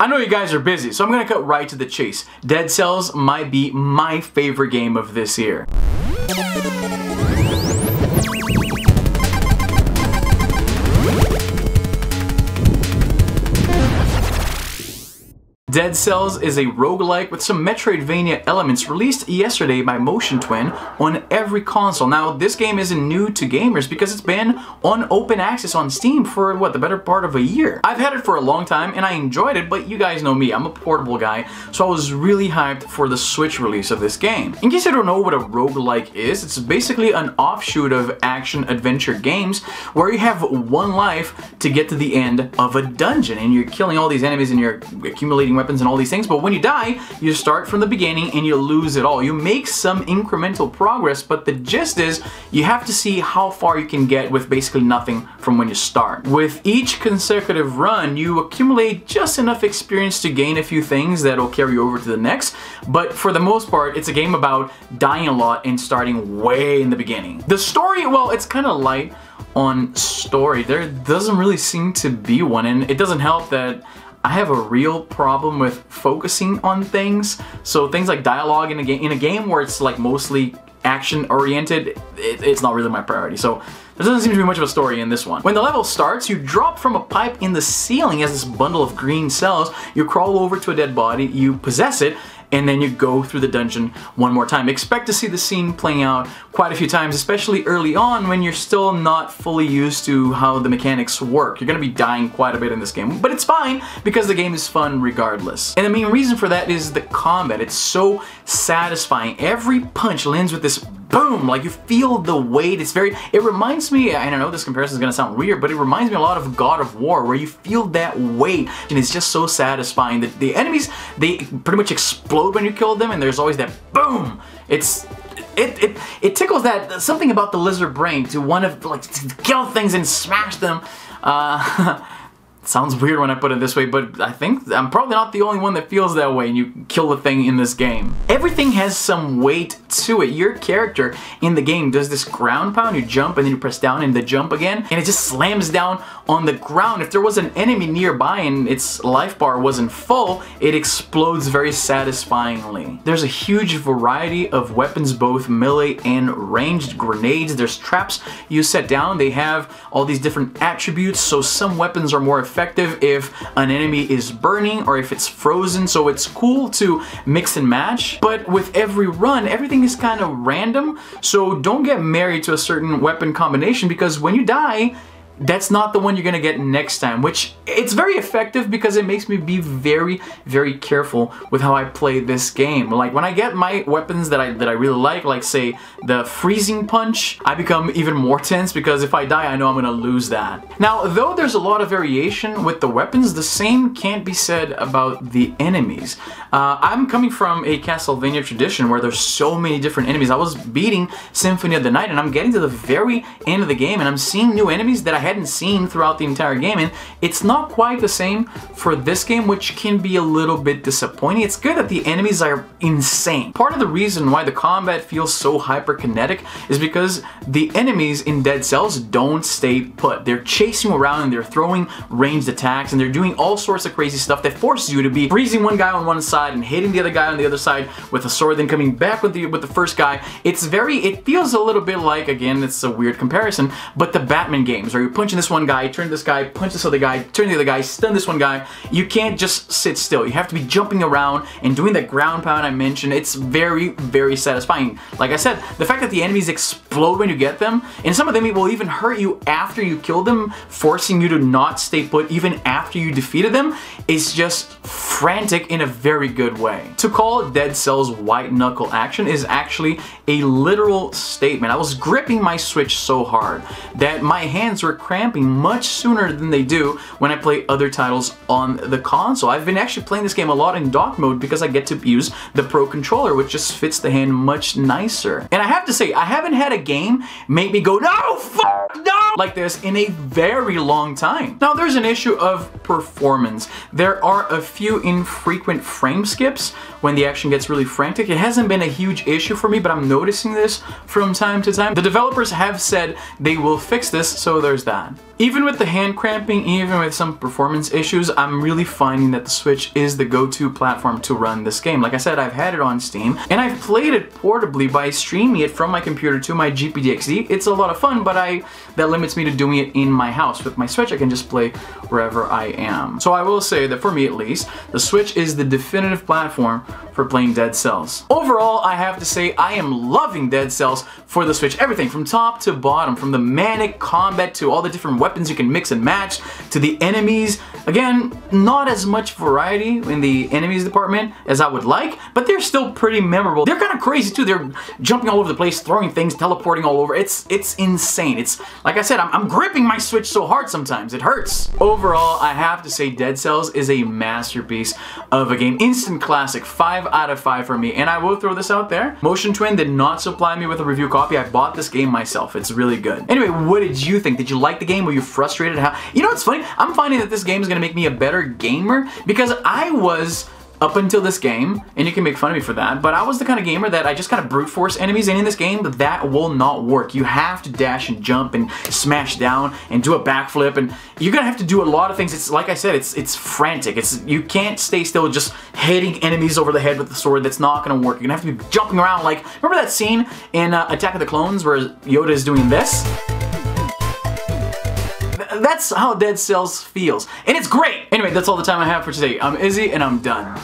I know you guys are busy, so I'm gonna cut right to the chase. Dead Cells might be my favorite game of this year. Dead Cells is a roguelike with some Metroidvania elements released yesterday by Motion Twin on every console. Now, this game isn't new to gamers because it's been on open access on Steam for, what, the better part of a year. I've had it for a long time and I enjoyed it, but you guys know me, I'm a portable guy, so I was really hyped for the Switch release of this game. In case you don't know what a roguelike is, it's basically an offshoot of action-adventure games where you have one life to get to the end of a dungeon and you're killing all these enemies and you're accumulating weapons and all these things, but when you die, you start from the beginning and you lose it all. You make some incremental progress, but the gist is you have to see how far you can get with basically nothing from when you start. With each consecutive run, you accumulate just enough experience to gain a few things that'll carry you over to the next, but for the most part, it's a game about dying a lot and starting way in the beginning. The story, well, it's kind of light on story. There doesn't really seem to be one, and it doesn't help that I have a real problem with focusing on things. So things like dialogue in a game where it's like mostly action oriented, it's not really my priority. So there doesn't seem to be much of a story in this one. When the level starts, you drop from a pipe in the ceiling as this bundle of green cells. You crawl over to a dead body, you possess it, and then you go through the dungeon one more time. Expect to see the scene playing out quite a few times, especially early on when you're still not fully used to how the mechanics work. You're gonna be dying quite a bit in this game, but it's fine because the game is fun regardless. And the main reason for that is the combat. It's so satisfying. Every punch lands with this boom, like you feel the weight. It reminds me, I don't know, this comparison is gonna sound weird, but it reminds me a lot of God of War, where you feel that weight and it's just so satisfying. The enemies, they pretty much explode when you kill them, and there's always that boom. It tickles that something about the lizard brain to want to like to kill things and smash them. Sounds weird when I put it this way, but I think I'm probably not the only one that feels that way and you kill the thing in this game. Everything has some weight to it. Your character in the game does this ground pound, you jump and then you press down and the jump again, and it just slams down on the ground. If there was an enemy nearby and its life bar wasn't full, it explodes very satisfyingly. There's a huge variety of weapons, both melee and ranged. Grenades, there's traps you set down. They have all these different attributes, so some weapons are more effective if an enemy is burning or if it's frozen, so it's cool to mix and match. But with every run, everything is kind of random, so don't get married to a certain weapon combination, because when you die, that's not the one you're gonna get next time, which it's very effective because it makes me be very, very careful with how I play this game. Like when I get my weapons that I really like say the freezing punch, I become even more tense because if I die, I know I'm gonna lose that. Now, though there's a lot of variation with the weapons, the same can't be said about the enemies. I'm coming from a Castlevania tradition where there's so many different enemies. I was beating Symphony of the Night and I'm getting to the very end of the game and I'm seeing new enemies that I hadn't seen throughout the entire game, and it's not quite the same for this game, which can be a little bit disappointing. It's good that the enemies are insane. Part of the reason why the combat feels so hyperkinetic is because the enemies in Dead Cells don't stay put. They're chasing you around and they're throwing ranged attacks and they're doing all sorts of crazy stuff that forces you to be freezing one guy on one side and hitting the other guy on the other side with a sword, then coming back with the first guy. It feels a little bit like, again, it's a weird comparison, but the Batman games where you punching this one guy, turn this guy, punch this other guy, turn the other guy, stun this one guy. You can't just sit still. You have to be jumping around and doing that ground pound I mentioned. It's very, very satisfying. Like I said, the fact that the enemies explode when you get them, and some of them will even hurt you after you kill them, forcing you to not stay put even after you defeated them, is just frantic in a very good way. To call Dead Cells white knuckle action is actually a literal statement. I was gripping my Switch so hard that my hands were cramping much sooner than they do when I play other titles on the console. I've been actually playing this game a lot in dock mode because I get to use the Pro Controller, which just fits the hand much nicer. And I have to say, I haven't had a game make me go, no, fuck like this in a very long time. Now there's an issue of performance. There are a few infrequent frame skips when the action gets really frantic. It hasn't been a huge issue for me, but I'm noticing this from time to time. The developers have said they will fix this, so there's that. Even with the hand cramping, even with some performance issues, I'm really finding that the Switch is the go-to platform to run this game. Like I said, I've had it on Steam, and I've played it portably by streaming it from my computer to my GPDXD. It's a lot of fun, but that limits me to doing it in my house. With my Switch, I can just play wherever I am. So I will say that for me at least, the Switch is the definitive platform for playing Dead Cells. Overall, I have to say I am loving Dead Cells for the Switch. Everything from top to bottom, from the manic combat to all the different weapons you can mix and match, to the enemies. Again, not as much variety in the enemies department as I would like, but they're still pretty memorable. They're kind of crazy too. They're jumping all over the place, throwing things, teleporting all over. It's insane. It's, like I said, I'm gripping my Switch so hard sometimes, it hurts. Overall, I have to say Dead Cells is a masterpiece of a game. Instant classic, 5 out of 5 for me. And I will throw this out there. Motion Twin did not supply me with a review copy. I bought this game myself. It's really good. Anyway, what did you think? Did you like the game? Were you frustrated? You know what's funny? I'm finding that this game is going to make me a better gamer because I was, up until this game, and you can make fun of me for that, but I was the kind of gamer that I just kind of brute force enemies, and in this game, that will not work. You have to dash and jump and smash down and do a backflip, and you're gonna have to do a lot of things. It's like I said, it's frantic. You can't stay still just hitting enemies over the head with the sword. That's not gonna work. You're gonna have to be jumping around. Like, remember that scene in Attack of the Clones where Yoda is doing this? That's how Dead Cells feels. And it's great! Anyway, that's all the time I have for today. I'm Izzy, and I'm done.